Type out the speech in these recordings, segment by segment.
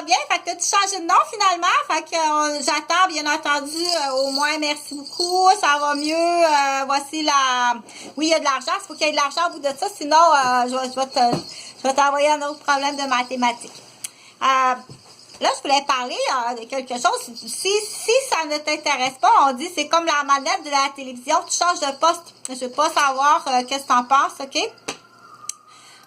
va bien? Fait que t'as-tu changé de nom finalement? Fait que j'attends, bien entendu, au moins, merci beaucoup, ça va mieux. Voici la... Oui, il y a de l'argent, il faut qu'il y ait de l'argent au bout de ça, sinon je vais t'envoyer un autre problème de mathématiques. Là, je voulais parler de quelque chose. Si ça ne t'intéresse pas, on dit c'est comme la manette de la télévision, tu changes de poste. Je veux pas savoir qu'est-ce que t'en penses, OK?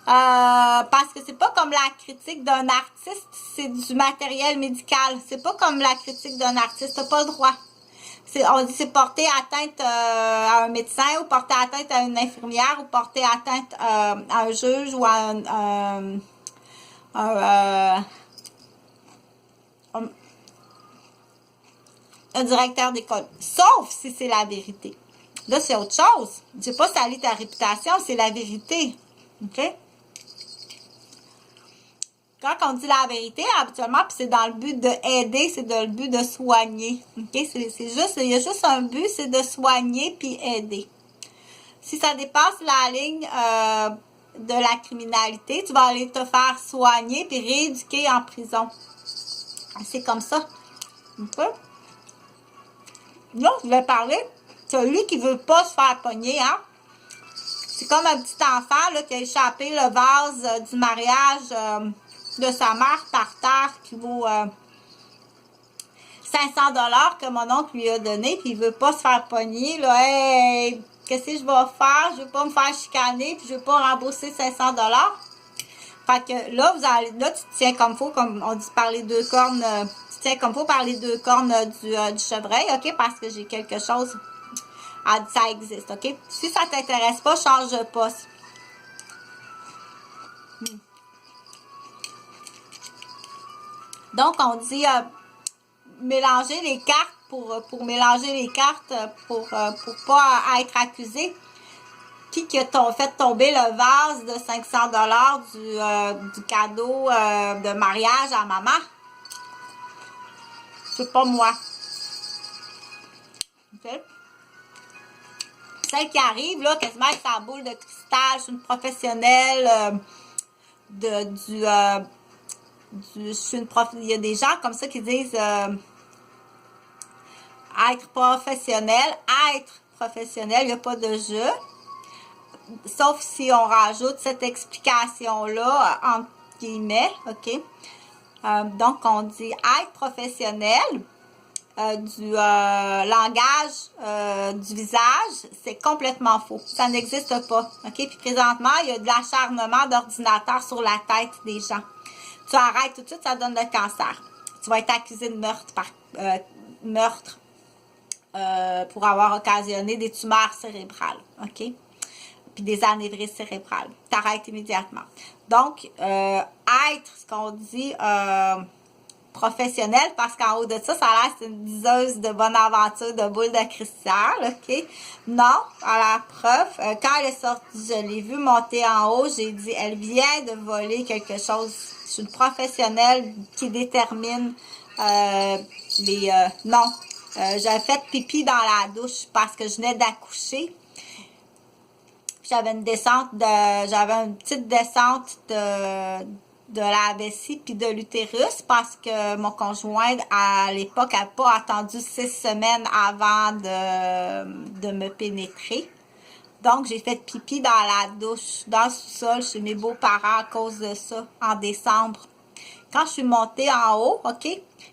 Parce que c'est pas comme la critique d'un artiste, c'est du matériel médical. C'est pas comme la critique d'un artiste, t'as pas le droit. On dit c'est porter atteinte à un médecin ou porter atteinte à une infirmière ou porter atteinte à un juge ou à un directeur d'école. Sauf si c'est la vérité. Là, c'est autre chose. Je sais pas salir ta réputation, c'est la vérité. OK? Quand on dit la vérité, habituellement, puis c'est dans le but d'aider, c'est dans le but de soigner. OK? C'est juste, il y a juste un but, c'est de soigner puis aider. Si ça dépasse la ligne de la criminalité, tu vas aller te faire soigner puis rééduquer en prison. C'est comme ça. OK? Là, je vais parler. Celui qui veut pas se faire pogner, hein? C'est comme un petit enfant là, qui a échappé le vase du mariage de sa mère par terre qui vaut 500 $ que mon oncle lui a donné, puis il veut pas se faire pogner. Là, hey, qu'est-ce que je vais faire? Je veux pas me faire chicaner, puis je veux pas rembourser 500 $. Fait que là, là, tu te tiens comme faut, comme on dit par les deux cornes, tu tiens comme faut par les deux cornes du chevreuil, OK? Parce que j'ai quelque chose à dire, ça existe, OK? Si ça t'intéresse pas, change de poste. Donc, on dit mélanger les cartes pour mélanger les cartes pour pas être accusé. Qui a fait tomber le vase de 500 $ du cadeau de mariage à maman? C'est pas moi. Okay. Celle qui arrive, là, quasiment avec sa boule de cristal, c'est une professionnelle je suis une prof. Il y a des gens comme ça qui disent être professionnel, il n'y a pas de jeu. Sauf si on rajoute cette explication-là, entre guillemets, OK? Donc, on dit être professionnel du langage du visage, c'est complètement faux. Ça n'existe pas, OK? Puis présentement, il y a de l'acharnement d'ordinateur sur la tête des gens. Tu arrêtes tout de suite, ça donne le cancer. Tu vas être accusé de meurtre pour avoir occasionné des tumeurs cérébrales, OK? Puis des anévrismes cérébrales. Tu arrêtes immédiatement. Donc, être, ce qu'on dit, professionnel, parce qu'en haut de ça, ça a l'air c'est une diseuse de bonne aventure de boule de cristal, OK? Non, à la preuve, quand elle est sortie, je l'ai vue monter en haut, j'ai dit, elle vient de voler quelque chose. Je suis une professionnelle qui détermine non, j'avais fait pipi dans la douche parce que je venais d'accoucher. J'avais une petite descente de la vessie puis de l'utérus parce que mon conjoint à l'époque n'a pas attendu 6 semaines avant de me pénétrer. Donc, j'ai fait pipi dans la douche, dans le sous-sol chez mes beaux-parents à cause de ça, en décembre. Quand je suis montée en haut, OK,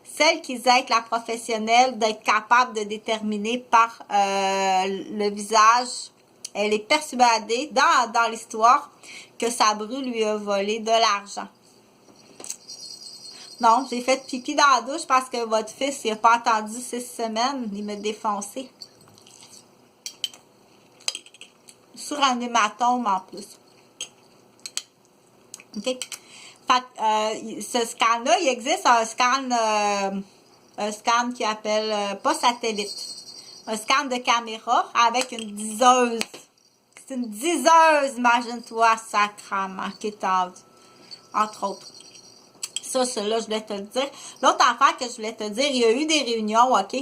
celle qui disait être la professionnelle, d'être capable de déterminer par le visage, elle est persuadée dans l'histoire que Sabru lui a volé de l'argent. Non, j'ai fait pipi dans la douche parce que votre fils, il n'a pas attendu 6 semaines, il m'a défoncé. Sur un hématome en plus. OK? Fait ce scan-là, il existe un scan qui appelle, pas satellite, un scan de caméra avec une diseuse. C'est une diseuse, imagine-toi, sacrament, qui est entre autres. Ça, je voulais te le dire. L'autre affaire que je voulais te dire, il y a eu des réunions, OK?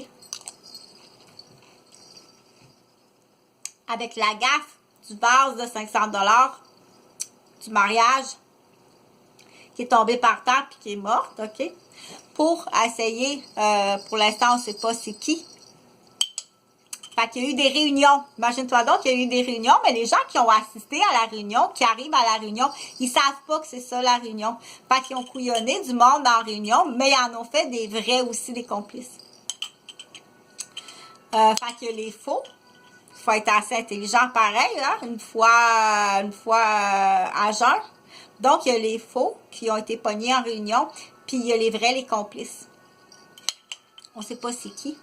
Avec la gaffe du vase de 500 $ du mariage. qui est tombée par terre puis qui est morte, OK? Pour essayer, pour l'instant, on ne sait pas c'est qui. Fait qu'il y a eu des réunions. Imagine-toi donc qu'il y a eu des réunions, mais les gens qui ont assisté à la réunion, qui arrivent à la réunion, ils savent pas que c'est ça la réunion. Fait qu'ils ont couillonné du monde en réunion, mais ils en ont fait des vrais aussi, des complices. Fait qu'il y a les faux. Il faut être assez intelligent pareil, hein, une fois à jeun. Donc, il y a les faux qui ont été pognés en réunion, puis il y a les vrais, les complices. On sait pas c'est qui.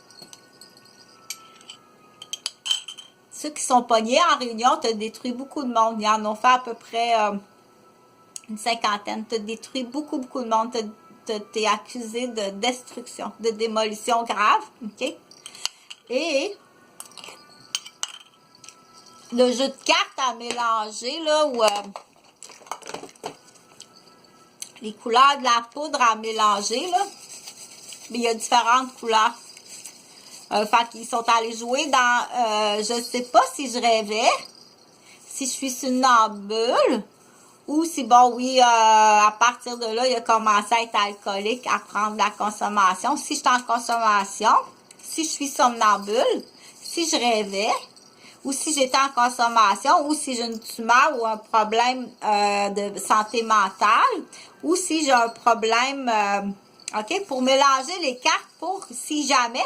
Ceux qui sont pognés en réunion, tu as détruit beaucoup de monde. Ils en ont fait à peu près une cinquantaine. Tu as détruit beaucoup de monde. Tu es accusé de destruction, de démolition grave. OK? Et le jeu de cartes à mélanger, là, où les couleurs de la poudre à mélanger, là, mais il y a différentes couleurs. Fait qu'ils sont allés jouer dans, je sais pas si je rêvais, si je suis somnambule, ou si, bon, oui, à partir de là, il a commencé à être alcoolique, à prendre de la consommation. Si je suis en consommation, si je suis somnambule, si je rêvais, ou si j'étais en consommation, ou si j'ai une tumeur ou un problème de santé mentale, ou si j'ai un problème, OK, pour mélanger les cartes pour, si jamais,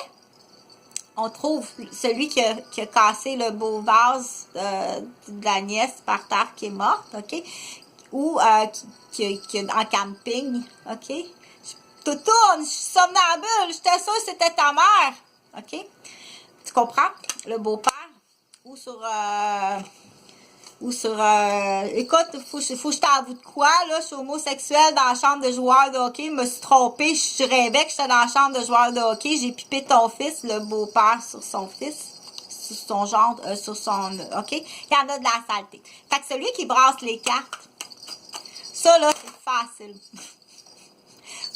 on trouve celui qui a cassé le beau vase de la nièce par terre qui est morte, OK? Ou qui est en camping, OK? Tout tourne, je suis somnambule, j'étais sûre que c'était ta mère, OK? Tu comprends? Le beau-père. Écoute, faut que je t'avoue de quoi, là, je suis homosexuelle dans la chambre de joueur de hockey, je me suis trompée, je rêvais que j'étais dans la chambre de joueur de hockey, j'ai pipé ton fils, le beau-père, sur son fils, sur son genre, OK? Il y en a de la saleté. Fait que celui qui brasse les cartes, ça, là, c'est facile.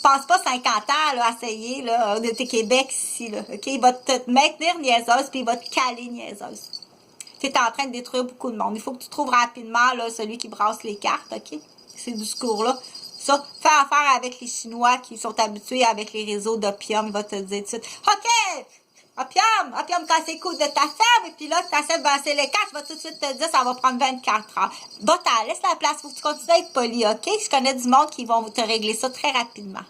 Passe pas 50 ans, là, à essayer, là, de tes Québec ici, là, OK? Il va te maintenir niaiseuse, puis il va te caler niaiseuse. Tu es en train de détruire beaucoup de monde. Il faut que tu trouves rapidement là, celui qui brasse les cartes, OK? Ces discours-là. Ça, fais affaire avec les Chinois qui sont habitués avec les réseaux d'opium. Il va te dire tout de suite, OK, opium quand c'est cool de ta femme, et puis là, tu essaies de brasser les cartes, je vais tout de suite te dire, ça va prendre 24 heures. Va-t'en, laisse la place, faut que tu continues à être poli, OK? Je connais du monde qui vont te régler ça très rapidement.